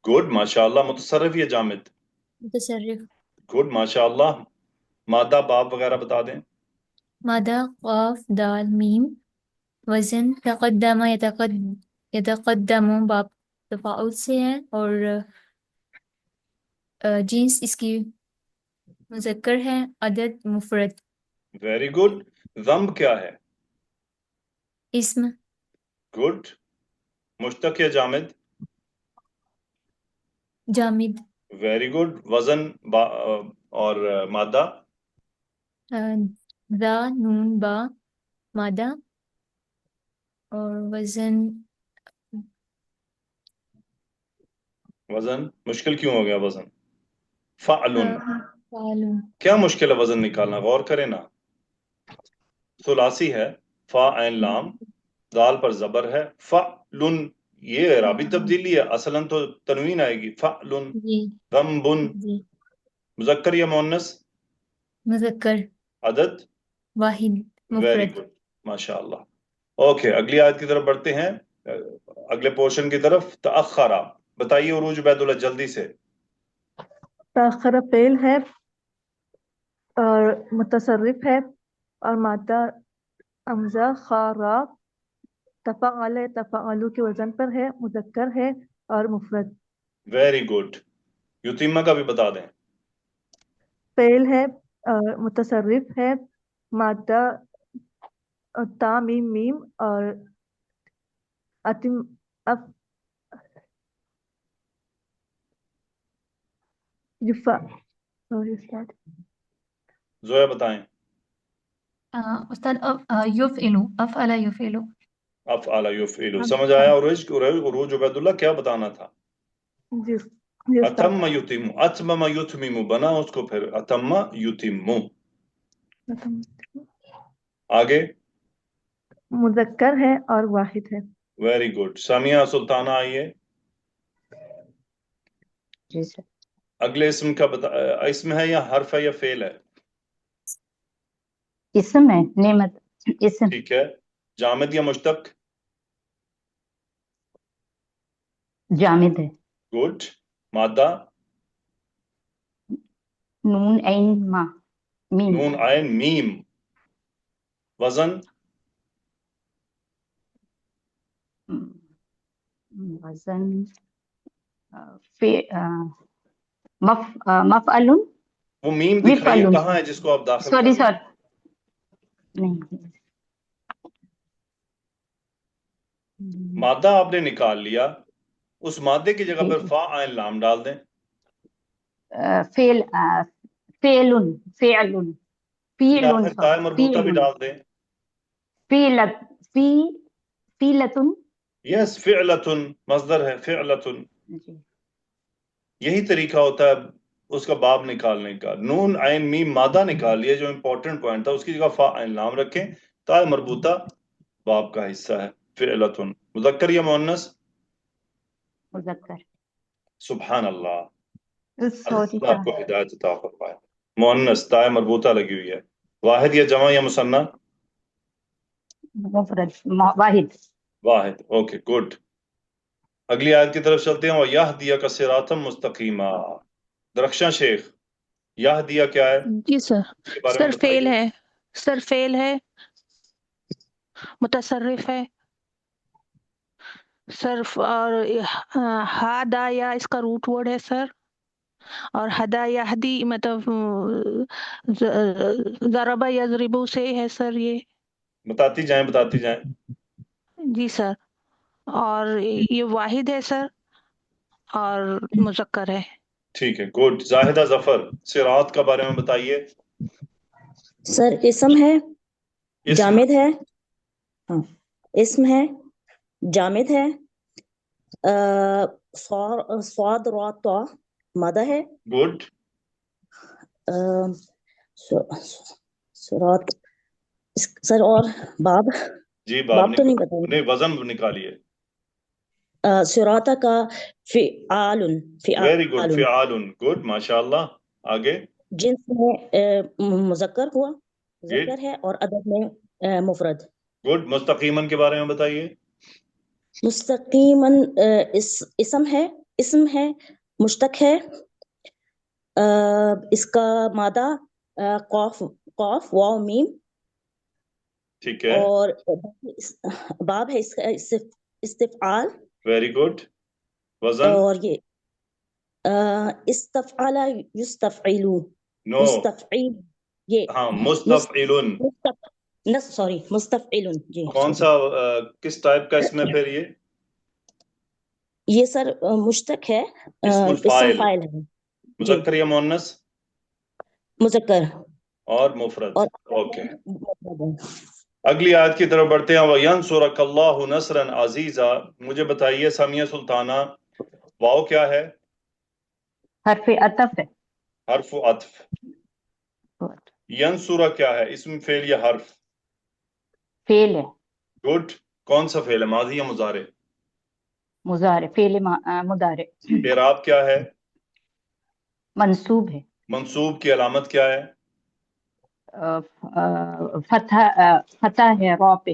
گڈ ماشاء اللہ. متصرف یا جامد؟ متصرف. گڈ ماشاء اللہ. مادہ باب وغیرہ بتا دیں. مادہ قاف دال میم. وزن تقدم یتقدم، باب تفاعل سے ہے. اور جنس اس کی مذکر ہے، عدد مفرد. Very good. ذنب کیا ہے؟ اسم. گڈ. مشتق یا جامد؟ جامد. Very good. وزن اور مادہ؟ ذا نون با مادہ. اور وزن مشکل کیوں ہو گیا وزن؟ فعلن. فعلن. کیا مشکل ہے وزن نکالنا؟ غور کریں نا. ثلاثی ہے، فا عین لام، دال پر زبر ہے. فعلن یہ اعرابی تبدیلی ہے، اصلاً تو تنوین آئے گی. فعلن. جی. ذنبن. جی. مذکر یا مؤنث؟ مذکر. عدد؟ واحد ویری مفرد. گڈ ماشاء اللہ. اوکے اگلی آیت کی طرف بڑھتے ہیں، اگلے پورشن کی طرف. تأخرا، بتائیے عروج عبید اللہ جلدی سے. تاخر فعل ہے اور متصرف ہے اور مادہ حمزہ خارا تفعل تفعلو کے وزن پر ہے، مذکر ہے اور مفرد. Very good. یتیمہ کا بھی بتا دیں. فعل ہے اور متصرف ہے، مادہ تا میم میم اور اتم اف یفا. زویا بتائیں. استاد یفعلو افعل یفعلو. افعل یفعل. سمجھ آیا عروج عبید اللہ کیا بتانا تھا؟ جی اتم یتم، اتمم یتمم، بنا اس کو پھر اتم یتم. آگے مذکر ہے اور واحد ہے. Very good. سامیہ سلطانہ آئیے. جی سر. اگلے اسم کا اسم ہے یا حرف ہے یا فعل ہے؟ اسم ہے، نعمت اسم. ٹھیک ہے. جامد یا مشتق؟ جامد ہے. گڈ. مادہ؟ نون عین ما میم. نون عین میم. وزن؟ وزن مفعل. وہ میم دکھائیے کہاں ہے جس کو آپ داخل سوری کر سر نہیں. مادہ آپ نے نکال لیا، اس مادے کی جگہ پر فا عین لام ڈال دیں. فعل فعل فعل یا فعل پھر تائے مربوطہ بھی ڈال دیں. فعلت فعلتن. یس فعلتن مصدر ہے فعلتن. یہی طریقہ ہوتا ہے اس کا باب نکالنے کا. نون عین میم مادہ نکال لیے جو امپورٹنٹ پوائنٹ تھا، اس کی جگہ فا عین لام رکھیں. تائے مربوطہ باب کا حصہ ہے. فعلتن مذکر یا مؤنث؟ مذکر. سبحان اللہ. سوری اللہ آپ کو ہدایت عطا فرمائے. مؤنث تائے مربوطہ لگی ہوئی ہے. واحد یا جمع یا مثنیٰ؟ مفرد واحد. واحد. Okay good. اگلی آیت کی طرف چلتے ہیں. وَيَهْدِيَكَ صِرَاطًا مُسْتَقِيمًا. درخشاں شیخ، یہدیہ کیا ہے؟ جی سر. کے بارے سر میں فعل بتائیے. ہے، سر فعل ہے، متصرف ہے سر، اور ہادا یا اس کا روٹ ورڈ ہے سر، اور ہدا یہدی مطلب ضربہ یضربو سے ہے سر یہ. بتاتی جائیں بتاتی جائیں. جی سر. اور یہ واحد ہے سر اور مذکر ہے. ٹھیک ہے گڈ. زاہدہ ظفر، صراط کا بارے میں بتائیے. سر اسم ہے، جامد ہے. ہاں اسم ہے، جامد ہے. صاد را طا مادہ ہے. گڈ. صراط سر. اور باب؟ جی باب تو نہیں بتائیے. نہیں وزن نکالیے. صراط کا فعال. Very good. فعال. گڈ ماشاء اللہ. آگے. جنس میں مذکر ہوا، مذکر ہے، اور عدد میں مفرد. گڈ. مستقیمن کے بارے میں بتائیے. مستقیمن اسم ہے، مشتق ہے. اس کا مادہ قاف واو میم. ٹھیک ہے. اور باب ہے اس کا استفعال. Very good. وزن؟ اور یہ استفعل یستفعل. نو مستفعل. یہ ہاں مستفعل. سوری مستفعل. جی کون سا کس ٹائپ کا اسم ہے پھر یہ سر مشتق ہے. اسم فاعل ہے. مذکر یا مؤنث؟ مذکر. اور مفرد. اوکے. اگلی آیت کی طرف بڑھتے ہیں. وَيَنْصُرَكَ اللَّهُ نَصْرًا عَزِيزًا. مجھے بتائیے سامیہ سلطانہ، واو کیا ہے؟ حرف عطف ہے. حرف عطف. ینصر کیا ہے؟ اسم فعل یا حرف؟ فعل ہے. گڈ. کون سا فعل ہے؟ ماضی یا مضارع؟ مضارع. فعل مضارع. اعراب کیا ہے؟ منصوب ہے. منصوب کی علامت کیا ہے؟ فتح ہے را پہ.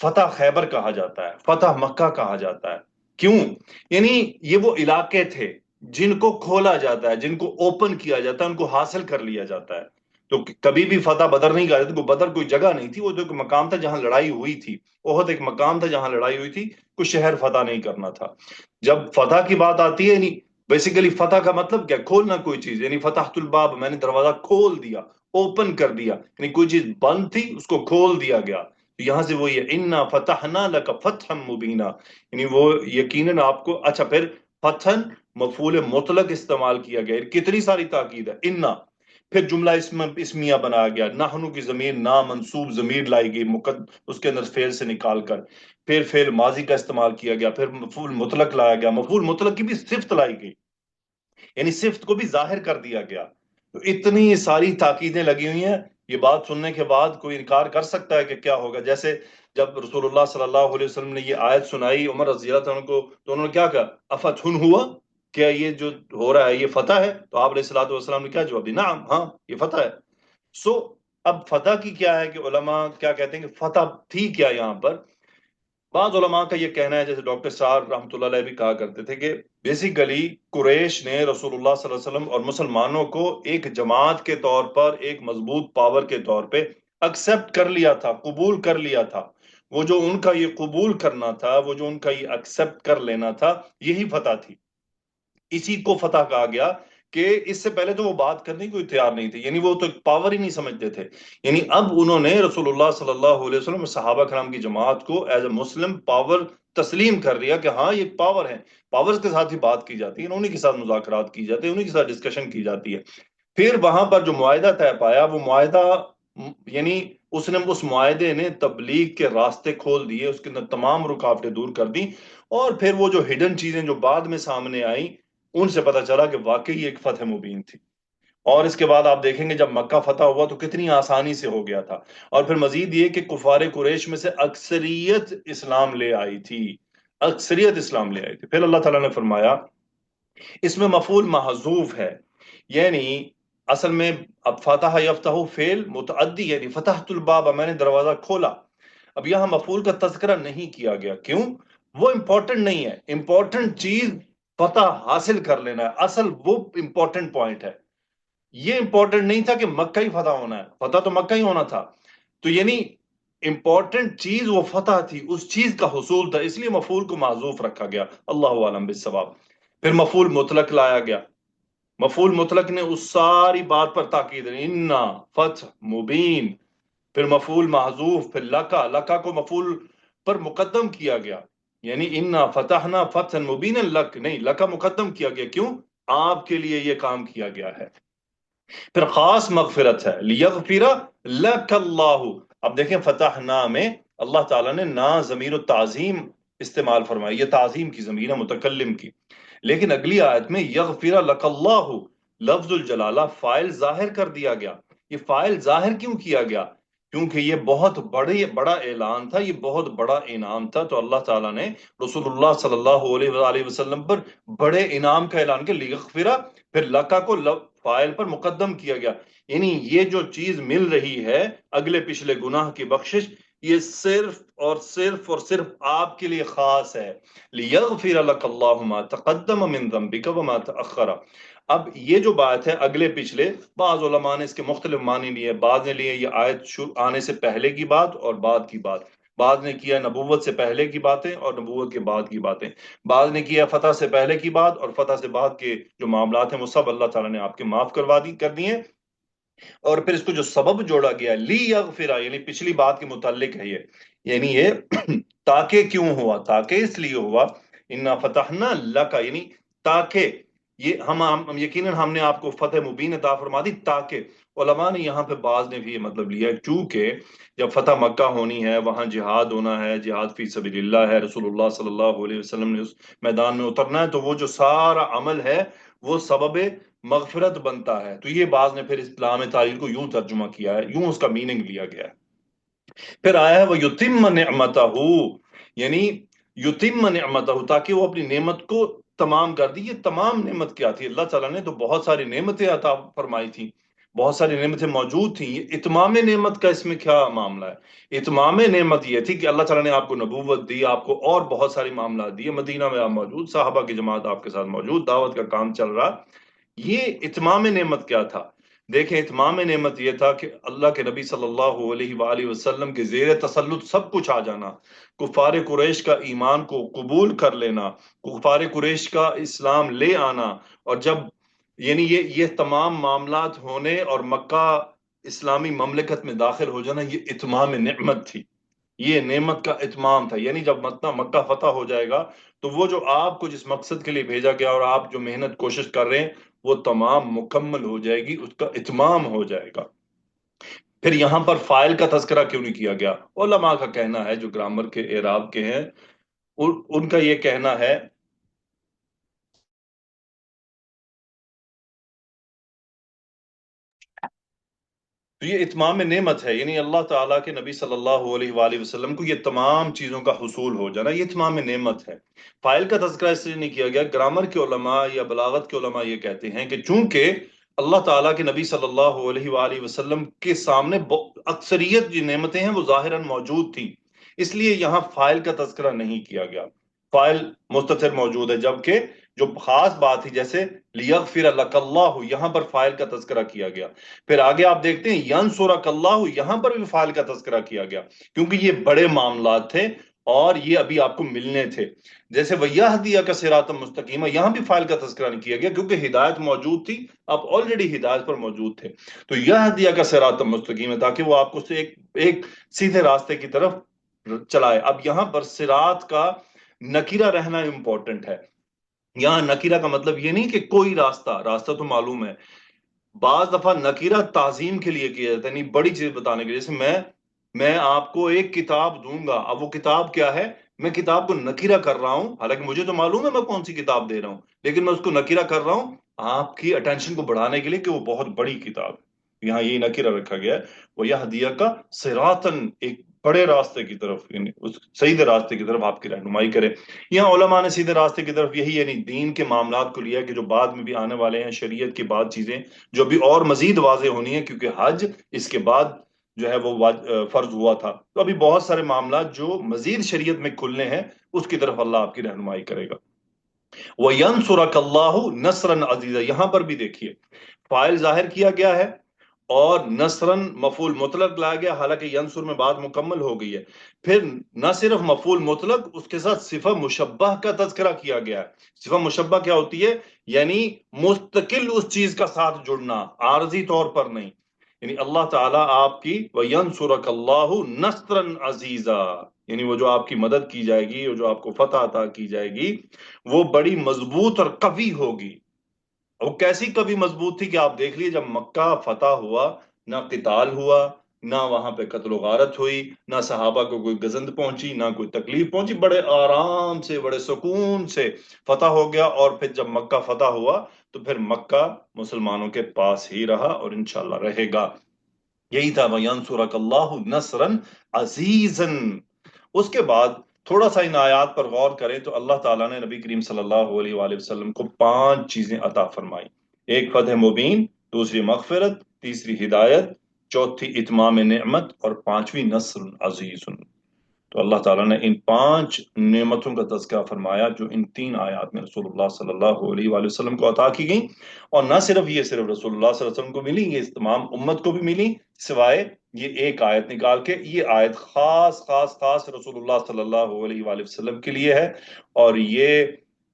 فتح خیبر کہا جاتا ہے، فتح مکہ کہا جاتا ہے. کیوں؟ یعنی یہ وہ علاقے تھے جن کو کھولا جاتا ہے، جن کو اوپن کیا جاتا ہے، ان کو حاصل کر لیا جاتا ہے. تو کبھی بھی فتح بدر نہیں کہا جاتا. بدر کوئی جگہ نہیں تھی، وہ تو ایک مقام تھا جہاں لڑائی ہوئی تھی. احد ایک مقام تھا جہاں لڑائی ہوئی تھی، کوئی شہر فتح نہیں کرنا تھا. جب فتح کی بات آتی ہے، یعنی بیسیکلی فتح کا مطلب کیا؟ کھولنا کوئی چیز. یعنی فتحت الباب، میں نے دروازہ کھول دیا، اوپن کر دیا. یعنی کوئی چیز بند تھی اس کو کھول دیا گیا. یہاں سے وہ یہ انا فتحنا لک فتحا مبینا، یعنی وہ یقیناً آپ کو. اچھا، پھر فتحن مفعول مطلق استعمال کیا گیا. کتنی ساری تاکید ہے. انا، پھر جملہ اسمیہ بنایا گیا. نحنو کی ضمیر نا منصوب ضمیر لائی گئی اس کے اندر فعل سے نکال کر. پھر فعل ماضی کا استعمال کیا گیا. پھر مفعول مطلق لایا گیا. مفعول مطلق کی بھی صفت لائی گئی، یعنی صفت کو بھی ظاہر کر دیا گیا. تو اتنی ساری تاکیدیں لگی ہوئی ہیں. یہ بات سننے کے بعد کوئی انکار کر سکتا ہے کہ کیا ہوگا؟ جیسے جب رسول اللہ صلی اللہ علیہ وسلم نے یہ آیت سنائی عمر رضی اللہ عنہ کو، تو انہوں نے کیا کہا؟ افتح ہوا، کیا یہ جو ہو رہا ہے یہ فتح ہے؟ تو آپ علیہ الصلوۃ والسلام نے کیا جواب دیا؟ نعم، ہاں یہ فتح ہے. اب فتح کی کیا ہے کہ علماء کیا کہتے ہیں کہ فتح تھی کیا یہاں پر؟ بعض علماء کا یہ کہنا ہے، جیسے ڈاکٹر سار رحمۃ اللہ علیہ بھی کہا کرتے تھے، کہ بیسیکلی قریش نے رسول اللہ صلی اللہ علیہ وسلم اور مسلمانوں کو ایک جماعت کے طور پر، ایک مضبوط پاور کے طور پہ ایکسپٹ کر لیا تھا، قبول کر لیا تھا. وہ جو ان کا یہ قبول کرنا تھا، وہ جو ان کا یہ ایکسپٹ کر لینا تھا، یہی فتح تھی. اسی کو فتح کہا گیا کہ اس سے پہلے تو وہ بات کرنے کو تیار نہیں تھے. یعنی وہ تو پاور ہی نہیں سمجھتے تھے. یعنی اب انہوں نے رسول اللہ صلی اللہ علیہ وسلم صحابہ کرام کی جماعت کو ایز اے مسلم پاور تسلیم کر لیا کہ ہاں یہ پاور ہے. پاورز کے ساتھ ہی بات کی جاتی ہے، انہی کے ساتھ مذاکرات کی جاتی ہے، انہی کے ساتھ ڈسکشن کی جاتی ہے. پھر وہاں پر جو معاہدہ طے پایا، وہ معاہدہ یعنی اس معاہدے نے تبلیغ کے راستے کھول دیے، اس کے اندر تمام رکاوٹیں دور کر دی. اور پھر وہ جو ہڈن چیزیں جو بعد میں سامنے آئیں، ان سے پتہ چلا کہ واقعی ایک فتح مبین تھی. اور اس کے بعد آپ دیکھیں گے جب مکہ فتح ہوا تو کتنی آسانی سے ہو گیا تھا. اور پھر مزید یہ کہ کفار قریش میں سے اکثریت اسلام لے آئی تھی، اکثریت اسلام لے آئی تھی. پھر اللہ تعالیٰ نے فرمایا، اس میں مفعول محذوف ہے، یعنی اصل میں اب فتح یفتح فعل متعدی، یعنی فتحت الباب، میں نے دروازہ کھولا. اب یہاں مفعول کا تذکرہ نہیں کیا گیا. کیوں؟ وہ امپورٹنٹ نہیں ہے. امپورٹنٹ چیز فتح حاصل کر لینا ہے، اصل وہ امپورٹنٹ پوائنٹ ہے. یہ امپورٹنٹ نہیں تھا کہ مکہ ہی فتح ہونا ہے، فتح تو مکہ ہی ہونا تھا. تو یعنی امپورٹنٹ چیز وہ فتح تھی، اس چیز کا حصول تھا، اس لیے مفعول کو معذوف رکھا گیا. اللہ عالم بالصواب. پھر مفعول مطلق لایا گیا. مفعول مطلق نے اس ساری بات پر تاکید، انا فتح مبین. پھر مفعول محذوف، پھر لکا، لکا کو مفعول پر مقدم کیا گیا. یعنی انا فتحنا فتحا مبینا لک، نہیں، لکا مقدم کیا گیا. کیوں؟ آپ کے لیے یہ کام کیا گیا ہے. پھر خاص مغفرت ہے، لیغفر لک اللہ. اب دیکھیں فتحنا میں اللہ تعالیٰ نے نا ضمیر التعظیم استعمال فرمائی، یہ تعظیم کی ضمیر ہے متکلم کی. لیکن اگلی آیت میں یغفر لک اللہ، لفظ الجلالہ فاعل ظاہر کر دیا گیا. یہ فاعل ظاہر کیوں کیا گیا؟ کیونکہ یہ بہت بڑا اعلان تھا، یہ بہت بڑا انعام تھا. تو اللہ تعالیٰ نے رسول اللہ صلی اللہ علیہ وسلم پر بڑے انعام کا اعلان کیا. لیغفر، پھر لکا کو فاعل پر مقدم کیا گیا. یعنی یہ جو چیز مل رہی ہے اگلے پچھلے گناہ کی بخشش، یہ صرف اور صرف آپ کے لیے خاص ہے. لیغفر لک اللہ ما تقدم من ذنبک وما تأخر. اب یہ جو بات ہے اگلے پچھلے، بعض علماء نے اس کے مختلف معنی لیے. بعض نے لیے یہ آیت آنے سے پہلے کی بات اور بعد کی بات. بعض نے کیا نبوت سے پہلے کی باتیں اور نبوت کے بعد کی باتیں. بعض نے کیا فتح سے پہلے کی بات اور فتح سے بعد کے جو معاملات ہیں وہ سب اللہ تعالیٰ نے آپ کے معاف کر دیے. اور پھر اس کو جو سبب جوڑا گیا لی یغفرہ، یعنی پچھلی بات کے متعلق ہے یہ. یعنی یہ تاکہ کیوں ہوا؟ تاکہ اس لیے ہوا، انا فتحنا لکا، یعنی تاکہ یہ ہم یقیناً ہم نے آپ کو فتح مبین عطا فرما دی. تاکہ علماء نے یہاں پہ بعض نے بھی یہ مطلب لیا ہے، چونکہ جب فتح مکہ ہونی ہے، وہاں جہاد ہونا ہے، جہاد فی سبیل اللہ ہے، رسول اللہ صلی اللہ علیہ وسلم نے اس میدان میں اترنا ہے، تو وہ جو سارا عمل ہے وہ سبب مغفرت بنتا ہے. تو یہ بعض نے پھر اسلام تعلیل کو یوں ترجمہ کیا ہے، یوں اس کا میننگ لیا گیا ہے. پھر آیا ہے وہ یتم نعمتہ، یعنی یتم نعمتہ، تاکہ وہ اپنی نعمت کو تمام کر دی. یہ تمام نعمت کیا تھی؟ اللہ تعالیٰ نے تو بہت ساری نعمتیں عطا فرمائی تھی. بہت ساری نعمتیں موجود تھیں. یہ اتمام نعمت کا اس میں کیا معاملہ ہے؟ اتمام نعمت یہ تھی کہ اللہ تعالیٰ نے آپ کو نبوت دی، آپ کو اور بہت ساری معاملات دیے، مدینہ میں آپ موجود، صحابہ کی جماعت آپ کے ساتھ موجود، دعوت کا کام چل رہا. یہ اتمام نعمت کیا تھا؟ دیکھیں اتمام نعمت یہ تھا کہ اللہ کے نبی صلی اللہ علیہ وآلہ وسلم کے زیر تسلط سب کچھ آ جانا، کفار قریش کا ایمان کو قبول کر لینا، کفار قریش کا اسلام لے آنا، اور جب یعنی یہ تمام معاملات ہونے اور مکہ اسلامی مملکت میں داخل ہو جانا، یہ اتمام نعمت تھی، یہ نعمت کا اتمام تھا. یعنی جب مکہ فتح ہو جائے گا تو وہ جو آپ کو جس مقصد کے لیے بھیجا گیا اور آپ جو محنت کوشش کر رہے ہیں وہ تمام مکمل ہو جائے گی، اس کا اتمام ہو جائے گا. پھر یہاں پر فاعل کا تذکرہ کیوں نہیں کیا گیا؟ علماء کا کہنا ہے جو گرامر کے اعراب کے ہیں، ان کا یہ کہنا ہے تو یہ اتمام نعمت ہے، یعنی اللہ تعالیٰ کے نبی صلی اللہ علیہ وآلہ وسلم کو یہ تمام چیزوں کا حصول ہو جانا، یہ اتمام نعمت ہے. فاعل کا تذکرہ اس لیے نہیں کیا گیا. گرامر کے علماء یا بلاغت کے علماء یہ کہتے ہیں کہ چونکہ اللہ تعالیٰ کے نبی صلی اللہ علیہ وآلہ وسلم کے سامنے اکثریت جو نعمتیں ہیں وہ ظاہراً موجود تھیں، اس لیے یہاں فاعل کا تذکرہ نہیں کیا گیا. فاعل مستتر موجود ہے، جبکہ جو خاص بات ہے جیسے لیغفر لک اللہ، یہاں پر فاعل کا تذکرہ کیا گیا. پھر آگے آپ دیکھتے ہیں ینصرک اللہ، یہاں پر بھی فاعل کا تذکرہ کیا گیا، کیونکہ یہ بڑے معاملات تھے اور یہ ابھی آپ کو ملنے تھے. جیسے وَيَهْدِيَكَ صِرَاطًا مُسْتَقِيمًا، یہاں بھی فاعل کا تذکرہ نہیں کیا گیا کیونکہ ہدایت موجود تھی، آپ آلریڈی ہدایت پر موجود تھے. تو يَهْدِيَكَ صِرَاطًا مُسْتَقِيمًا، تاکہ وہ آپ کو ایک سیدھے راستے کی طرف چلائے. اب یہاں پر صراط کا نکیرہ رہنا امپورٹنٹ ہے. یہاں نکیرہ کا مطلب یہ نہیں کہ کوئی راستہ تو معلوم ہے. بعض دفعہ نکیرہ تعظیم کے لیے کیا جاتا ہے، یعنی بڑی چیز بتانے کے لیے. جیسے میں آپ کو ایک کتاب دوں گا، اب وہ کتاب کیا ہے، میں کتاب کو نکیرہ کر رہا ہوں، حالانکہ مجھے تو معلوم ہے میں کون سی کتاب دے رہا ہوں، لیکن میں اس کو نکیرہ کر رہا ہوں آپ کی اٹینشن کو بڑھانے کے لیے کہ وہ بہت بڑی کتاب ہے. یہاں یہی نکیرہ رکھا گیا ہے. وَيَهْدِيَكَ صِرَاطًا، ایک بڑے راستے کی طرف، یعنی اس سیدھے راستے کی طرف آپ کی رہنمائی کرے. یہاں علماء نے سیدھے راستے کی طرف یہی یعنی دین کے معاملات کو لیا کہ جو بعد میں بھی آنے والے ہیں، شریعت کی بعد چیزیں جو بھی اور مزید واضح ہونی ہے، کیونکہ حج اس کے بعد جو ہے وہ فرض ہوا تھا. تو ابھی بہت سارے معاملات جو مزید شریعت میں کھلنے ہیں اس کی طرف اللہ آپ کی رہنمائی کرے گا. وَيَنْصُرَكَ اللَّهُ نَصْرًا عَزِيزًا، یہاں پر بھی دیکھیے فاعل ظاہر کیا گیا ہے اور نصرن مفعول مطلق لایا گیا، حالانکہ ینصر میں بات مکمل ہو گئی ہے. پھر نہ صرف مفعول مطلق، اس کے ساتھ صفہ مشبہ کا تذکرہ کیا گیا ہے. صفہ مشبہ کیا ہوتی ہے؟ یعنی مستقل اس چیز کا ساتھ جڑنا، عارضی طور پر نہیں. یعنی اللہ تعالیٰ آپ کی وَيَنْصُرَكَ اللَّهُ نَصْرًا عَزِيزًا، یعنی وہ جو آپ کی مدد کی جائے گی، وہ جو آپ کو فتح عطا کی جائے گی، وہ بڑی مضبوط اور قوی ہوگی. وہ کیسی کبھی مضبوط تھی کہ آپ دیکھ لیے جب مکہ فتح ہوا، نہ قتال ہوا، نہ وہاں پہ قتل و غارت ہوئی، نہ صحابہ کو کوئی گزند پہنچی، نہ کوئی تکلیف پہنچی، بڑے آرام سے بڑے سکون سے فتح ہو گیا. اور پھر جب مکہ فتح ہوا تو پھر مکہ مسلمانوں کے پاس ہی رہا اور انشاءاللہ رہے گا. یہی تھا وَيَنْصُرَكَ اللَّهُ نَصْرًا عَزِيزًا. اس کے بعد تھوڑا سا ان آیات پر غور کریں تو اللہ تعالیٰ نے نبی کریم صلی اللہ علیہ وآلہ وسلم کو 5 چیزیں عطا فرمائی. ایک فتح مبین، دوسری مغفرت، تیسری ہدایت، چوتھی اتمام نعمت، اور 5ویں نصر عزیز. تو اللہ تعالیٰ نے ان 5 نعمتوں کا تذکرہ فرمایا جو ان 3 آیات میں رسول اللہ صلی اللہ علیہ وآلہ وسلم کو عطا کی گئیں. اور نہ صرف یہ صرف رسول اللہ صلی اللہ علیہ وسلم کو ملی، یہ تمام امت کو بھی ملی، سوائے یہ ایک آیت نکال کے. یہ آیت خاص رسول اللہ صلی اللہ علیہ وآلہ وسلم کے لیے ہے. اور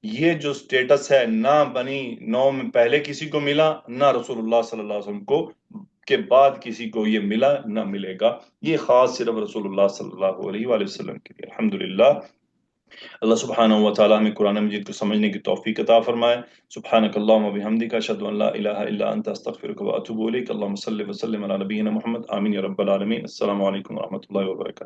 یہ جو سٹیٹس ہے نہ بنی نو میں پہلے کسی کو ملا، نہ رسول اللہ صلی اللہ علیہ وسلم کو کے بعد کسی کو یہ ملا، نہ ملے گا. یہ خاص صرف رسول اللہ صلی اللہ علیہ وآلہ وسلم کے لیے. الحمدللہ. اللہ سبحانہ و تعالی ہمیں قرآن مجید کو سمجھنے کی توفیق عطا فرمائے. سبحانک اللہم و بحمدک، اشہد ان لا الہ الا انت، استغفرک و اتوب الیک. اللہم صلی وسلم علی نبینا محمد. آمین یا رب العالمین. السلام علیکم و رحمۃ اللہ وبرکاتہ.